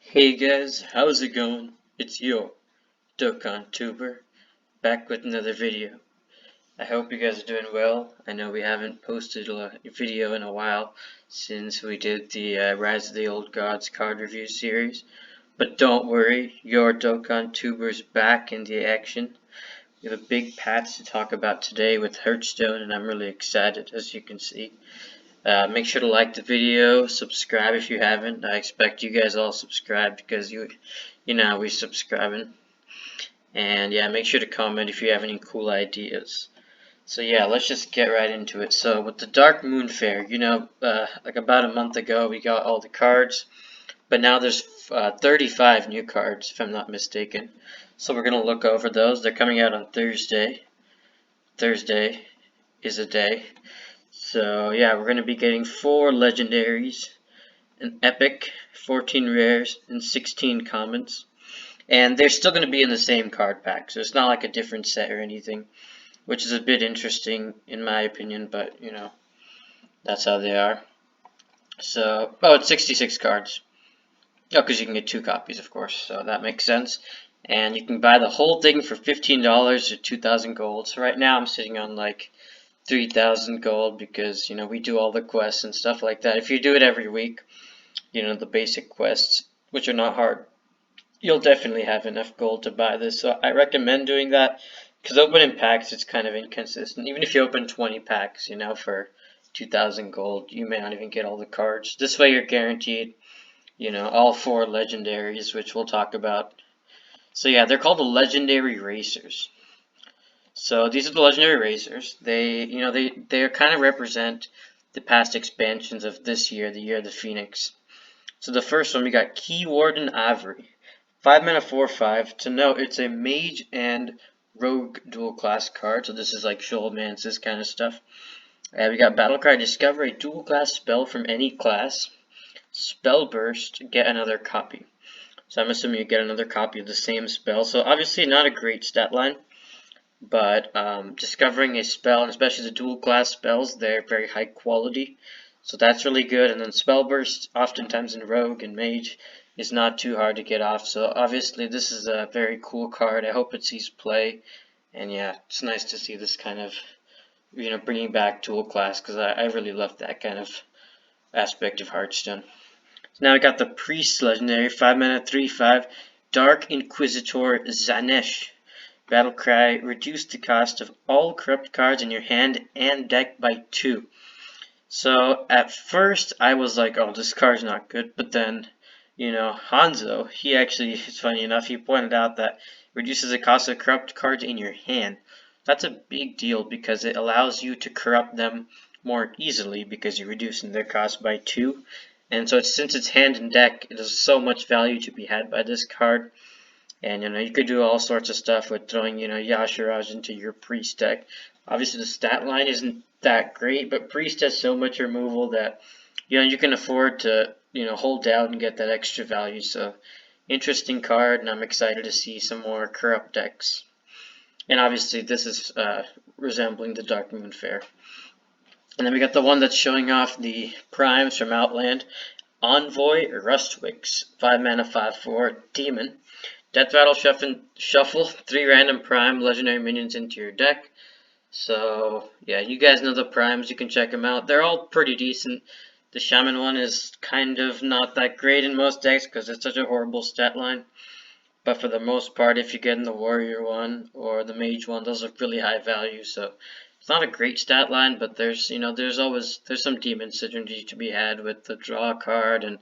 Hey guys, how's it going? It's your Dokkan Tuber back with another video. I hope you guys are doing well. I know we haven't posted a video in a while since we did the Rise of the Old Gods card review series, but don't worry, your Dokkan Tuber's back in the action. We have a big patch to talk about today with Hearthstone, and I'm really excited, as you can see. Make sure to like the video, subscribe if you haven't. I expect you guys all subscribe because you know we're subscribing. And yeah, make sure to comment if you have any cool ideas. So yeah, let's just get right into it. So with the Darkmoon Faire, like about a month ago we got all the cards, but now there's 35 new cards if I'm not mistaken. So we're gonna look over those. They're coming out on Thursday. Thursday is a day. So yeah, we're going to be getting 4 legendaries, an epic, 14 rares, and 16 commons. And they're still going to be in the same card pack, so it's not like a different set or anything, which is a bit interesting in my opinion, but you know, that's how they are. So, oh, it's 66 cards. Oh, because you can get 2 copies, of course, so that makes sense. And you can buy the whole thing for $15 or 2,000 gold. So right now I'm sitting on like 3,000 gold because, you know, we do all the quests and stuff like that. If you do it every week, you know, the basic quests, which are not hard, you'll definitely have enough gold to buy this. So I recommend doing that because opening packs, it's kind of inconsistent. Even if you open 20 packs, you know, for 2,000 gold, you may not even get all the cards. This way you're guaranteed, you know, all 4 legendaries, which we'll talk about. So yeah, they're called the legendary racers. So these are the legendary racers. They, you know, they kind of represent the past expansions of this year, the year of the Phoenix. So the first one we got Key Warden Avery, 5 mana 4/5. To note, it's a mage and rogue dual class card. So this is like Shoalmance's kind of stuff. We got Battlecry, discover a dual class spell from any class. Spell burst, get another copy. So I'm assuming you get another copy of the same spell. So obviously not a great stat line. But discovering a spell, and especially the dual class spells, they're very high quality. So that's really good. And then spell burst, oftentimes in rogue and mage, is not too hard to get off. So obviously this is a very cool card. I hope it sees play. And yeah, it's nice to see this kind of, you know, bringing back dual class, because I really love that kind of aspect of Hearthstone. So now we got the Priest legendary, 5 mana 3/5, Dark Inquisitor Zanesh. Battlecry, reduce the cost of all corrupt cards in your hand and deck by 2. So at first I was like, oh, this card's not good, but then, you know, Hanzo, he actually, it's funny enough, he pointed out that reduces the cost of corrupt cards in your hand. That's a big deal because it allows you to corrupt them more easily because you're reducing their cost by 2. And so since it's hand and deck, there's so much value to be had by this card. And you know, you could do all sorts of stuff with throwing, you know, Yashiraj into your Priest deck. Obviously the stat line isn't that great, but Priest has so much removal that, you know, you can afford to, you know, hold out and get that extra value. So interesting card, and I'm excited to see some more corrupt decks. And obviously this is resembling the Darkmoon Faire. And then we got the one that's showing off the primes from Outland. Envoy Rustwix, 5 mana 5/4 demon. Death Rattle shuffle 3 random prime legendary minions into your deck. So yeah, you guys know the primes, you can check them out. They're all pretty decent. The Shaman one is kind of not that great in most decks because it's such a horrible stat line. But for the most part, if you get in the Warrior one or the Mage one, those are really high value. So it's not a great stat line, but there's, you know, there's some demon synergy to be had with the draw card and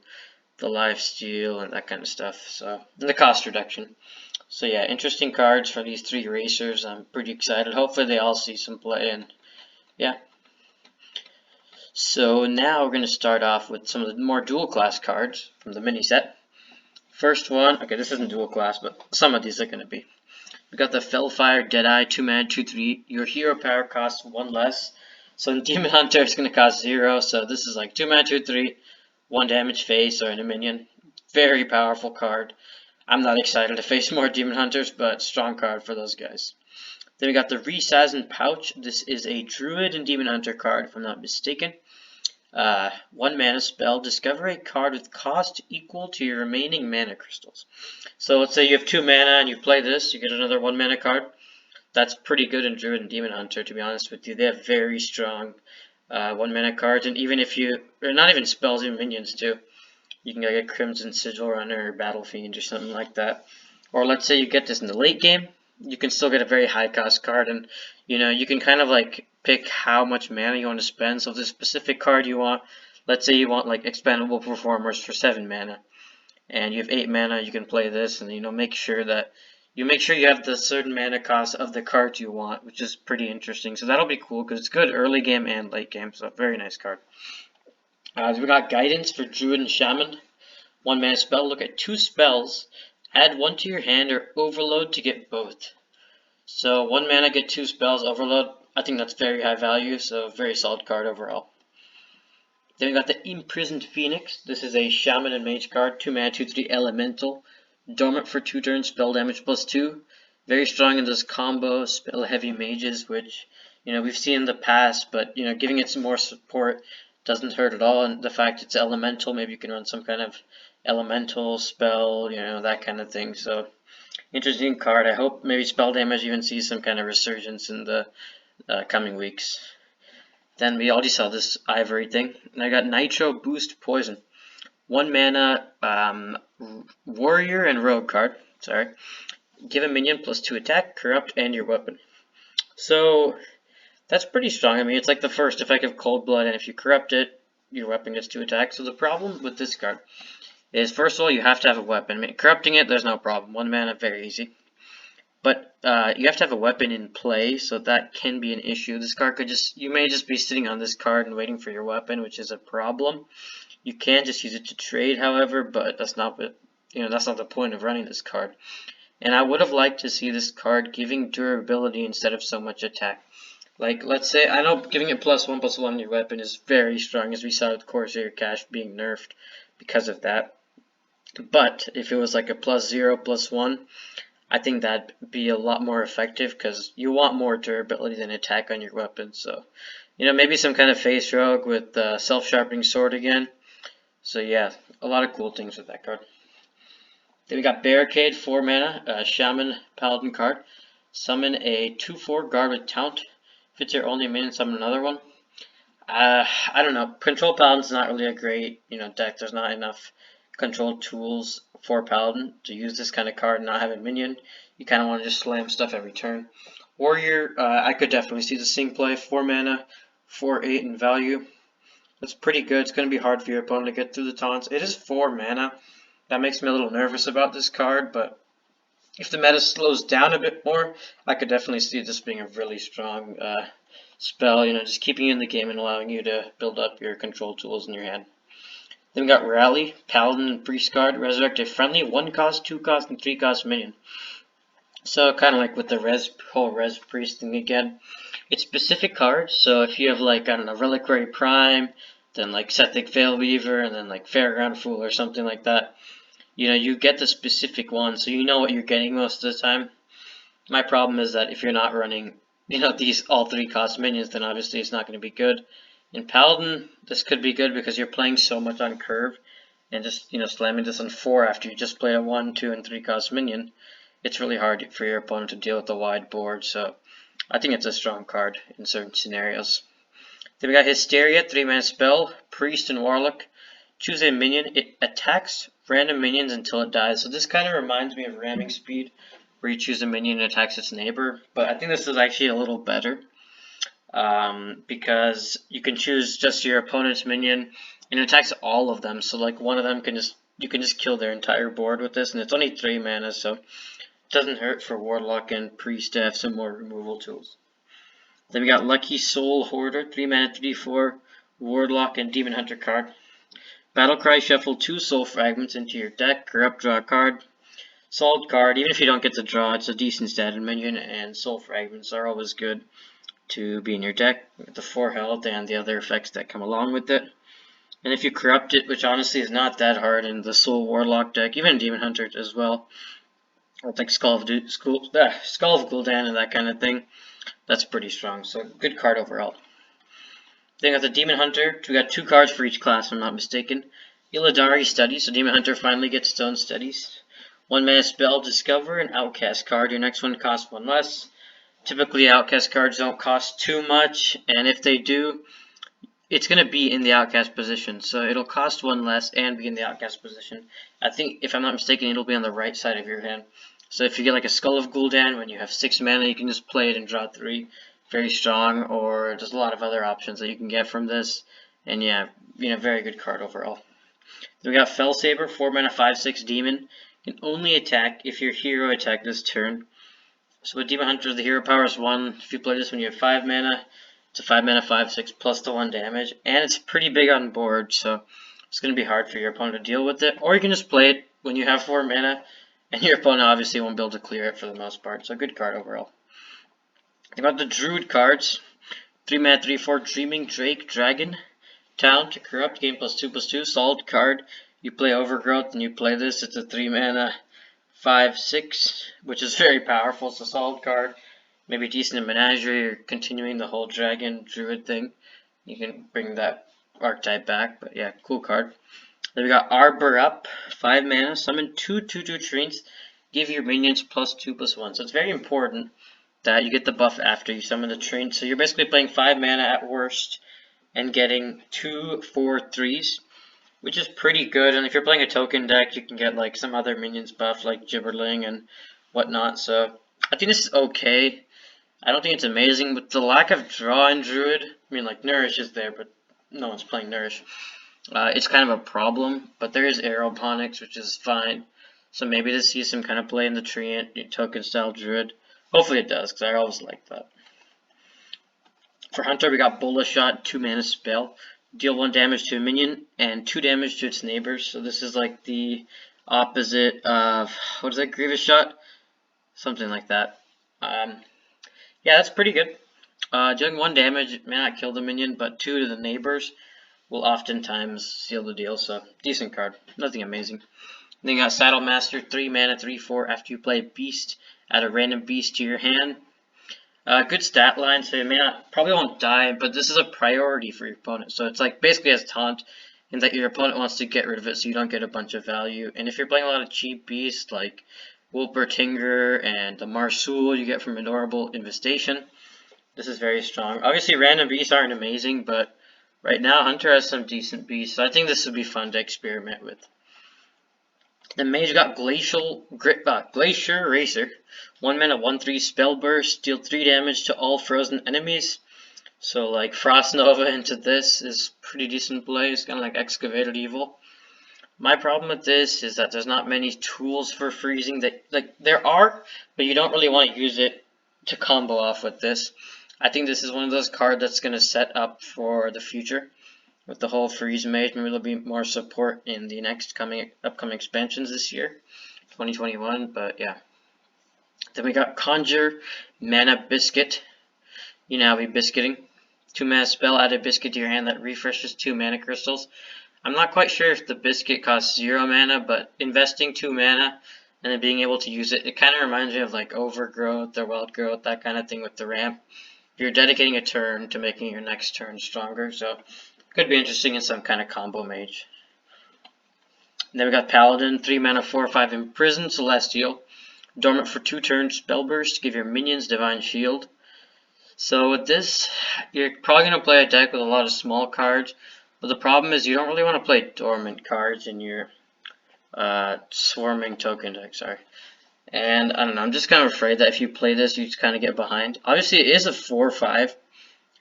the lifesteal and that kind of stuff. So, and the cost reduction. So yeah, interesting cards for these 3 racers. I'm pretty excited. Hopefully they all see some play, and yeah. So now we're going to start off with some of the more dual class cards from the mini set. First one, okay, this isn't dual class, but some of these are going to be. We got the Fellfire Deadeye, 2 mana 2/3. Your hero power costs 1 less. So in Demon Hunter it's going to cost 0. So this is like 2 mana 2/3, 1 damage face or in a minion. Very powerful card. I'm not excited to face more Demon Hunters, but strong card for those guys. Then we got the Resizen Pouch. This is a Druid and Demon Hunter card, if I'm not mistaken. 1 mana spell, discover a card with cost equal to your remaining mana crystals. So let's say you have 2 mana and you play this, you get another 1 mana card. That's pretty good in Druid and Demon Hunter, to be honest with you. They have very strong 1 mana cards, and even if you, or not even spells, even minions too. You can get Crimson Sigil Runner or Battle Fiend or something like that. Or let's say you get this in the late game, you can still get a very high cost card, and you can kind of like pick how much mana you want to spend. So if there's a specific card you want, let's say you want like Expendable Performers for 7 mana, and you have 8 mana, you can play this, and make sure you have the certain mana cost of the card you want, which is pretty interesting. So that'll be cool because it's good early game and late game. So very nice card. So we got Guidance for Druid and Shaman. 1 mana spell. Look at 2 spells. Add 1 to your hand or overload to get both. So 1 mana, get 2 spells, overload. I think that's very high value, so very solid card overall. Then we got the Imprisoned Phoenix. This is a Shaman and Mage card. 2 mana, 2/3 elemental. Dormant for 2 turns, spell damage +2. Very strong in this combo, spell heavy mages, which we've seen in the past, but giving it some more support doesn't hurt at all. And the fact it's elemental, maybe you can run some kind of elemental spell, that kind of thing. So interesting card. I hope maybe spell damage even sees some kind of resurgence in the coming weeks. Then we already saw this Ivory thing, and I got Nitro Boost Poison. 1 mana Warrior and Rogue card. Sorry. Give a minion +2 attack, corrupt, and your weapon. So that's pretty strong. I mean, it's like the first effect of Cold Blood, and if you corrupt it, your weapon gets 2 attacks. So the problem with this card is, first of all, you have to have a weapon. I mean, corrupting it, there's no problem. 1 mana, very easy. But you have to have a weapon in play, so that can be an issue. This card you may just be sitting on this card and waiting for your weapon, which is a problem. You can just use it to trade, however, but that's not the point of running this card. And I would have liked to see this card giving durability instead of so much attack. Like, let's say, I know giving it +1/+1 on your weapon is very strong, as we saw with Corsair Cash being nerfed because of that. But if it was like a +0/+1, I think that'd be a lot more effective, because you want more durability than attack on your weapon. So, maybe some kind of face rogue with self-sharpening sword again. So yeah, a lot of cool things with that card. Then we got Barricade, 4 mana, Shaman Paladin card. Summon a 2/4 guard with Taunt. If it's your only minion, summon another one. I don't know. Control Paladin's not really a great, deck. There's not enough control tools for Paladin to use this kind of card and not have a minion. You kind of want to just slam stuff every turn. Warrior, I could definitely see the Sing play. 4 mana, 4/8 in value. That's pretty good. It's going to be hard for your opponent to get through the taunts. It is 4 mana. That makes me a little nervous about this card, but if the meta slows down a bit more, I could definitely see this being a really strong spell, just keeping you in the game and allowing you to build up your control tools in your hand. Then we got Rally, Paladin and Priest card. Resurrect a friendly 1 cost, 2 cost, and 3 cost minion. So kind of like with the whole Res Priest thing again. It's specific cards, so if you have like, I don't know, Reliquary Prime, then like Sethic Veilweaver, and then like Fairground Fool or something like that, you get the specific one, so you know what you're getting most of the time. My problem is that if you're not running, these all 3 cost minions, then obviously it's not going to be good. In Paladin, this could be good because you're playing so much on curve, and just, slamming this on 4 after you just played a 1, 2, and 3 cost minion, it's really hard for your opponent to deal with the wide board, so I think it's a strong card in certain scenarios. Then we got Hysteria, 3 mana spell, Priest and Warlock. Choose a minion. It attacks random minions until it dies. So this kind of reminds me of Ramming Speed, where you choose a minion and attacks its neighbor. But I think this is actually a little better, because you can choose just your opponent's minion, and it attacks all of them. So like one of them you can just kill their entire board with this, and it's only 3 mana, so it doesn't hurt for Warlock and Priest to have some more removal tools. Then we got Lucky Soul Hoarder, 3 mana, 3/4, Warlock and Demon Hunter card. Battlecry, shuffle 2 Soul Fragments into your deck, corrupt, draw a card. Solid card, even if you don't get to draw, it's a decent stat in minion, and Soul Fragments are always good to be in your deck, with the 4 health and the other effects that come along with it. And if you corrupt it, which honestly is not that hard in the Soul Warlock deck, even Demon Hunter as well, with like Skull of Gul'dan and that kind of thing, that's pretty strong, so good card overall. Then we got the Demon Hunter. We got 2 cards for each class, if I'm not mistaken. Illidari Study, so Demon Hunter finally gets its own studies. 1 mana spell, discover an Outcast card. Your next one costs 1 less. Typically, Outcast cards don't cost too much, and if they do, it's going to be in the Outcast position. So it'll cost 1 less and be in the Outcast position. I think, if I'm not mistaken, it'll be on the right side of your hand. So if you get like a Skull of Gul'dan, when you have 6 mana, you can just play it and draw 3. Very strong, or there's a lot of other options that you can get from this. And yeah, very good card overall. Then we got Fellsaber, 4 mana, 5/6 demon. Can only attack if your hero attacked this turn. So with Demon Hunter, the hero power is 1. If you play this when you have 5 mana, it's a 5 mana, 5/6 plus the 1 damage. And it's pretty big on board, so it's going to be hard for your opponent to deal with it. Or you can just play it when you have 4 mana, and your opponent obviously won't be able to clear it for the most part. So good card overall. About the Druid cards, 3 mana, 3/4 Dreaming Drake Dragon. Town to corrupt, game +2/+2, solid card. You play Overgrowth and you play this, it's a 3 mana, 5/6, which is very powerful. It's a solid card. Maybe decent in Menagerie or continuing the whole Dragon Druid thing. You can bring that archetype back, but yeah, cool card. Then we got Arbor Up, 5 mana, summon 2/2/2 treants, give your minions +2/+1. So it's very important that you get the buff after you summon the treant. So you're basically playing 5 mana at worst and getting 2 4/3s, which is pretty good. And if you're playing a token deck, you can get like some other minions buff like Gibberling and whatnot. So I think this is okay. I don't think it's amazing, but the lack of draw in Druid, I mean like Nourish is there, but no one's playing Nourish. It's kind of a problem, but there is Aeroponics, which is fine. So maybe this sees some kind of play in the Treant, token style Druid. Hopefully it does, because I always like that. For Hunter, we got Bola Shot, 2 mana spell. Deal 1 damage to a minion and 2 damage to its neighbors. So this is like the opposite of, what is that, Grievous Shot? Something like that. Yeah, that's pretty good. Dealing 1 damage may not kill the minion, but 2 to the neighbors will oftentimes seal the deal. So decent card, nothing amazing. Then you got Saddle Master, 3 mana, 3/4. After you play a beast, add a random beast to your hand. Good stat line, so it probably won't die, but this is a priority for your opponent. So it's like basically as taunt, in that your opponent wants to get rid of it so you don't get a bunch of value. And if you're playing a lot of cheap beasts like Wolpertinger and the Marsul you get from Adorable Infestation, this is very strong. Obviously random beasts aren't amazing, but right now Hunter has some decent beasts, so I think this would be fun to experiment with. The mage got Glacier Racer, 1 mana, 1/3 spell burst, deal 3 damage to all frozen enemies. So like Frost Nova into this is pretty decent play. It's kind of like Excavated Evil. My problem with this is that there's not many tools for freezing. There are, but you don't really want to use it to combo off with this. I think this is one of those cards that's going to set up for the future. With the whole freeze mage, maybe there'll be more support in the upcoming expansions this year, 2021. But yeah. Then we got Conjure, Mana Biscuit. You now be biscuiting. 2 mana spell, add a biscuit to your hand that refreshes 2 mana crystals. I'm not quite sure if the biscuit costs 0 mana, but investing 2 mana and then being able to use it, it kind of reminds me of like Overgrowth or Wild Growth, that kind of thing with the ramp. You're dedicating a turn to making your next turn stronger, so could be interesting in some kind of combo mage. And then we got Paladin, 3 mana, 4/5 Imprison Celestial. Dormant for 2 turns, Spell Burst, give your minions Divine Shield. So with this, you're probably going to play a deck with a lot of small cards, but the problem is you don't really want to play dormant cards in your swarming token deck, And I don't know, I'm just kind of afraid that if you play this, you just kind of get behind. Obviously, it is a 4/5,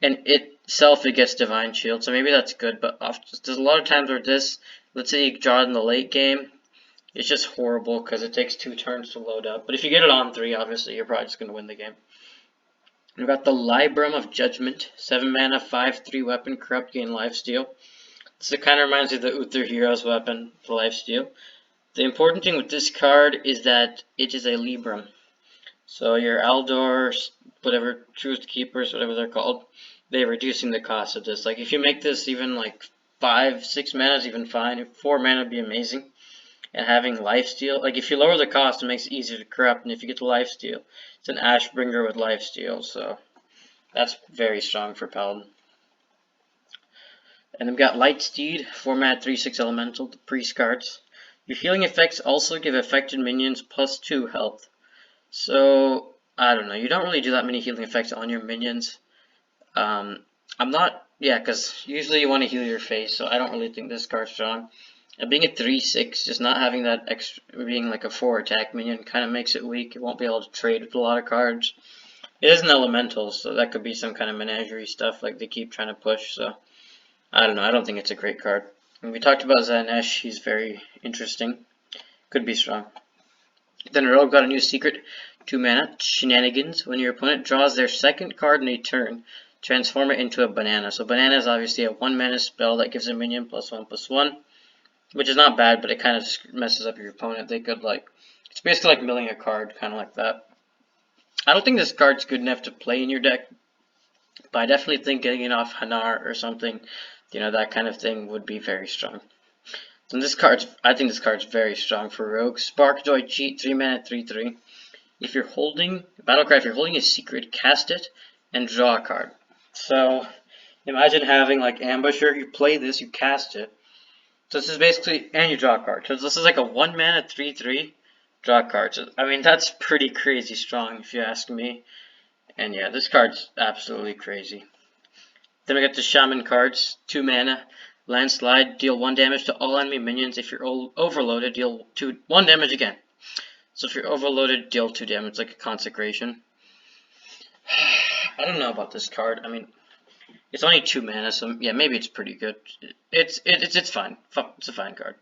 and itself, it gets Divine Shield, so maybe that's good, but there's a lot of times where this, let's say you draw it in the late game, it's just horrible because it takes 2 turns to load up. But if you get it on 3, obviously, you're probably just going to win the game. We've got the Librum of Judgment, 7 mana, 5/3 weapon, corrupt, gain lifesteal. This kind of reminds me of the Uther Hero's weapon, the lifesteal. The important thing with this card is that it is a Librum. So your Aldor, whatever, Truth Keepers, whatever they're called, they're reducing the cost of this. Like if you make this even like 5, 6 mana is even fine. 4 mana would be amazing. And having lifesteal, like if you lower the cost, it makes it easier to corrupt. And if you get the lifesteal, it's an Ashbringer with lifesteal, so that's very strong for Paladin. And then we got Lightsteed, 4 mana 3/6 elemental, the priest cards. Your healing effects also give affected minions +2 health. So, I don't know, you don't really do that many healing effects on your minions. I'm not, yeah, because usually you want to heal your face, so I don't really think this card's strong. And being a 3/6, just not having that extra, being like a 4 attack minion kind of makes it weak. It won't be able to trade with a lot of cards. It is an elemental, so that could be some kind of menagerie stuff like they keep trying to push, so I don't know, I don't think it's a great card. And we talked about Zanesh, he's very interesting. Could be strong. Then Rogue got a new secret, 2 mana, Shenanigans. When your opponent draws their second card in a turn, transform it into a banana. So banana is obviously a 1 mana spell that gives a minion +1/+1, which is not bad, but it kind of messes up your opponent. They could like, it's basically like milling a card, kind of like that. I don't think this card's good enough to play in your deck, but I definitely think getting it off Hanar or something, you know, that kind of thing would be very strong. So this card's, I think this card's very strong for Rogue. Sparkjoy Cheat, 3 mana, 3/3. If you're holding, Battlecry, if you're holding a secret, cast it and draw a card. So imagine having like Ambusher, you play this, you cast it. So this is basically, and you draw a card. So this is like a 1 mana 3/3 draw cards. I mean, that's pretty crazy strong if you ask me. And yeah, this card's absolutely crazy. Then we got the Shaman cards, 2 mana, Landslide, deal 1 damage to all enemy minions. If you're overloaded, deal 1 damage again. So if you're overloaded, deal 2 damage, like a Consecration. I don't know about this card. I mean, it's only 2 mana, so yeah, maybe it's pretty good. It's fine. It's a fine card.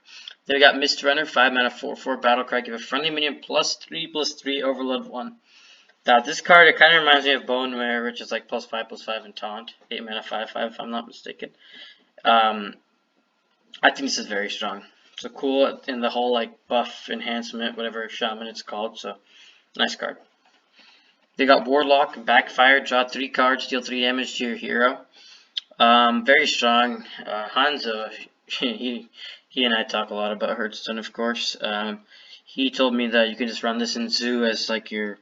Then we got Mist Runner, 5 mana, 4/4 Battlecry. Give a friendly minion +3/+3 overload 1. Now this card, it kind of reminds me of Bone Mare, which is like +5/+5 and taunt. 8 mana, 5/5 if I'm not mistaken. I think this is very strong. So cool in the whole like buff enhancement, whatever shaman it's called. So nice card. They got Warlock, Backfire, draw 3 cards, deal 3 damage to your hero. Very strong. Hanzo, he and I talk a lot about Hearthstone, of course. He told me that you can just run this in Zoo as like your,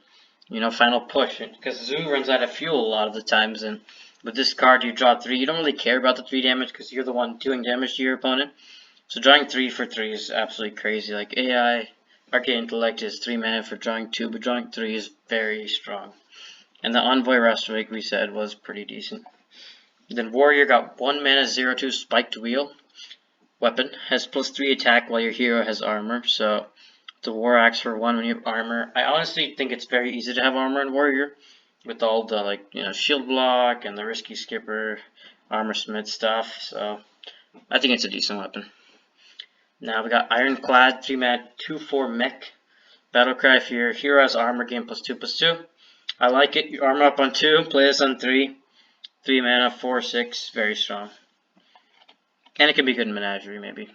you know, final push, because Zoo runs out of fuel a lot of the times, and with this card you draw 3. You don't really care about the 3 damage because you're the one doing damage to your opponent. So drawing 3 for 3 is absolutely crazy. Like AI, Arcane Intellect is 3 mana for drawing 2, but drawing 3 is very strong. And the Envoy Restoration we said was pretty decent. Then Warrior got 1 mana 0/2 Spiked Wheel. Weapon has +3 attack while your hero has armor. So the War Axe for 1 when you have armor. I honestly think it's very easy to have armor in Warrior, with all the like, you know, shield block and the risky skipper, armor smith stuff. So I think it's a decent weapon. Now we got Ironclad, 3 mana 2/4 mech. Battlecry, if your hero has armor, gain +2/+2. I like it. You armor up on 2, play this on 3. 3 mana, 4/6, very strong. And it can be good in Menagerie, maybe.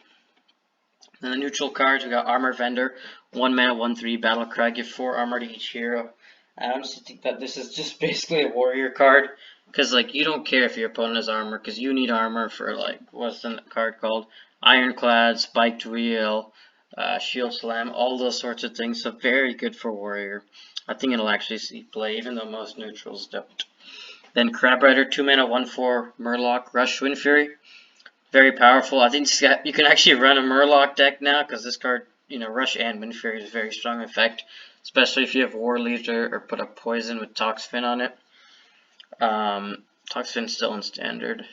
Then the neutral cards, we got Armor Vendor, 1 mana, 1/3, Battlecry, give 4 armor to each hero. I honestly think that this is just basically a warrior card, because like you don't care if your opponent has armor, because you need armor for like, what's the card called? Ironclad, Spiked Wheel, Shield Slam, all those sorts of things, so very good for warrior. I think it'll actually see play, even though most neutrals don't. Then Crab Rider, 2 mana, 1/4, Murloc, Rush Wind Fury. Very powerful. I think you can actually run a Murloc deck now, because this card, you know, Rush and Wind Fury is a very strong effect, especially if you have War Leader or put a poison with Toxfin on it. Toxfin's still in standard,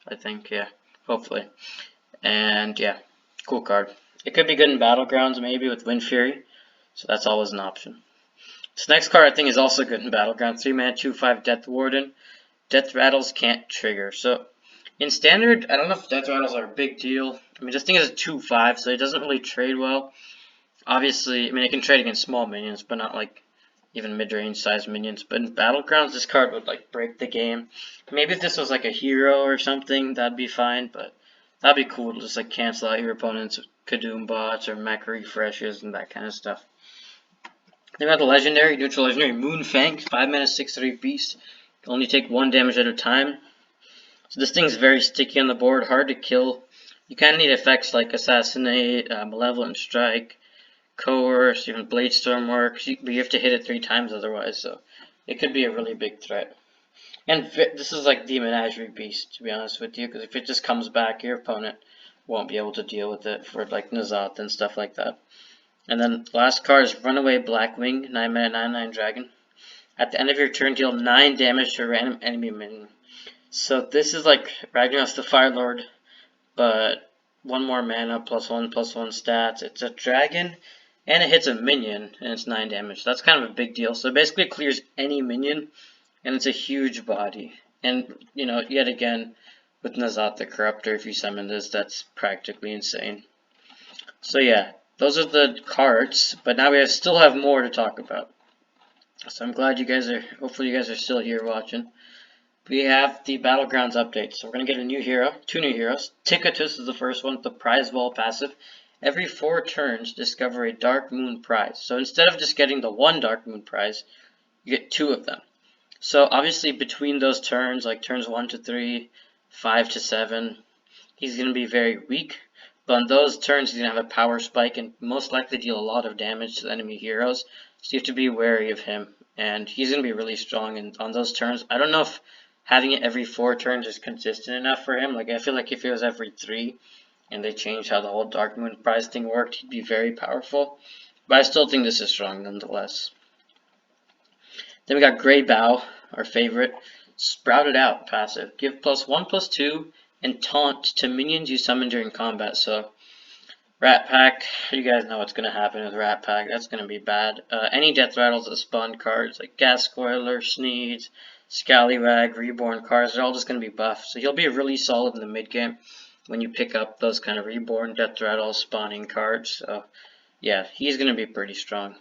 I think, yeah, hopefully. And yeah, cool card. It could be good in Battlegrounds maybe with Wind Fury, so that's always an option. This next card I think is also good in Battlegrounds. 3 mana, 2/5 Death Warden. Death Rattles can't trigger. So in standard, I don't know if Death Rattles are a big deal. I mean, this thing is a 2/5, so it doesn't really trade well. Obviously, I mean, it can trade against small minions, but not like even mid-range size minions. But in Battlegrounds, this card would like break the game. Maybe if this was like a hero or something, that'd be fine, but that'd be cool to just like cancel out your opponent's Kadoom bots or mech refreshes and that kind of stuff. Then we got the legendary, neutral legendary Moonfang, 5 mana 6/3 beast. Can only take 1 damage at a time. So this thing's very sticky on the board, hard to kill. You kind of need effects like Assassinate, Malevolent Strike, Coerce, even Bladestorm works, but you have to hit it 3 times otherwise, so it could be a really big threat. And this is like the Menagerie Beast, to be honest with you, because if it just comes back, your opponent won't be able to deal with it for like Nazat and stuff like that. And then last card is Runaway Blackwing, 9 mana 9/9 dragon. At the end of your turn, deal 9 damage to a random enemy minion. So this is like Ragnar's the Fire Lord, but 1 more mana, +1/+1 stats. It's a dragon, and it hits a minion, and it's 9 damage. So that's kind of a big deal. So basically it clears any minion, and it's a huge body. And, you know, yet again, with Nazat the Corruptor, if you summon this, that's practically insane. So yeah, those are the cards, but now we still have more to talk about. So I'm glad you guys are, hopefully you guys are still here watching. We have the Battlegrounds update. So we're going to get a new hero, 2 new heroes. Tickatus is the first one, the Prize Wall passive. Every 4 turns, discover a Darkmoon prize. So instead of just getting the 1 Darkmoon prize, you get 2 of them. So obviously between those turns, like turns 1 to 3, 5 to 7, he's going to be very weak. But on those turns, he's going to have a power spike and most likely deal a lot of damage to the enemy heroes. So you have to be wary of him. And he's going to be really strong on those turns. I don't know if having it every 4 turns is consistent enough for him. Like, I feel like if it was every 3 and they changed how the whole Darkmoon prize thing worked, he'd be very powerful. But I still think this is strong nonetheless. Then we got Grey Bow, our favorite. Sprouted Out passive. Give +1/+2 and taunt to minions you summon during combat. So Rat Pack, you guys know what's going to happen with Rat Pack. That's going to be bad. Any Death Rattles that spawn cards like Gas Spoiler, Sneeds, Scallywag, Reborn cards, they're all just going to be buffed. So he'll be really solid in the mid game when you pick up those kind of Reborn, Death Rattle spawning cards. So yeah, he's going to be pretty strong.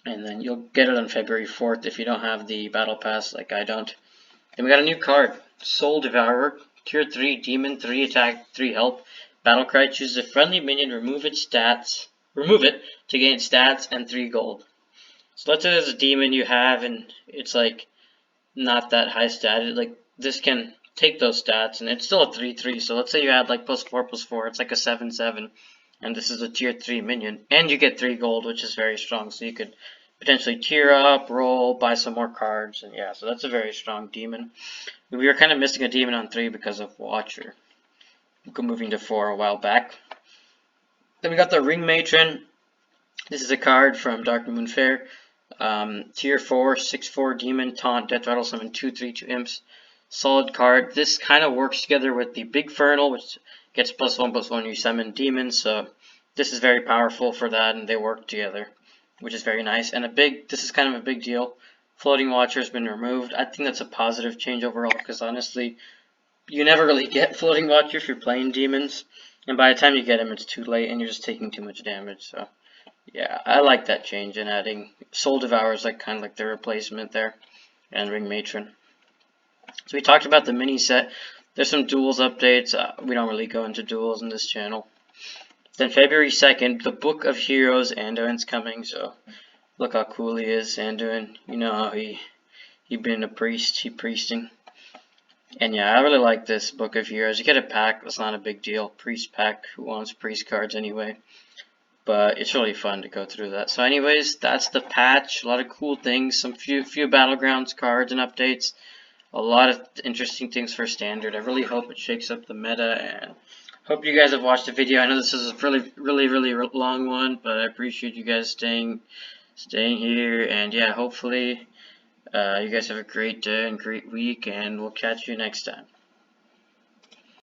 And then you'll get it on February 4th if you don't have the Battle Pass like I don't. Then we got a new card, Soul Devourer, Tier 3, Demon, 3 attack, 3 help. Battlecry, choose a friendly minion, remove it to gain stats and 3 gold. So let's say there's a demon you have and it's like not that high stat. Like this can take those stats and it's still a 3/3. So let's say you had like +4/+4, it's like a 7/7. And this is a tier 3 minion. And you get 3 gold, which is very strong. So you could potentially tier up, roll, buy some more cards. And yeah, so that's a very strong demon. We were kind of missing a demon on 3 because of Watcher. Moving to 4 a while back. Then we got the Ring Matron. This is a card from Darkmoon Faire. Tier 4, 6/4 demon, taunt, death rattle, summon 2/3 imps. Solid card. This kind of works together with the Big Fernal, which gets +1/+1 you summon demons. So this is very powerful for that, and they work together, which is very nice. And this is kind of a big deal. Floating Watcher has been removed. I think that's a positive change overall, because honestly, you never really get Floating Watcher if you're playing demons, and by the time you get him, it's too late, and you're just taking too much damage. So yeah, I like that change, and adding Soul Devourer is like kind of like the replacement there, and Ring Matron. So we talked about the mini set. There's some duels updates. We don't really go into duels in this channel. Then February 2nd, the Book of Heroes Anduin's coming. So look how cool he is, Anduin. You know how he been a priest. He priesting. And yeah, I really like this Book of Heroes. You get a pack. That's not a big deal. Priest pack. Who wants priest cards anyway? But it's really fun to go through that. So anyways, that's the patch. A lot of cool things. Some few Battlegrounds cards and updates. A lot of interesting things for Standard. I really hope it shakes up the meta, and hope you guys have watched the video. I know this is a really long one, but I appreciate you guys staying here, and yeah, hopefully you guys have a great day and great week, and we'll catch you next time.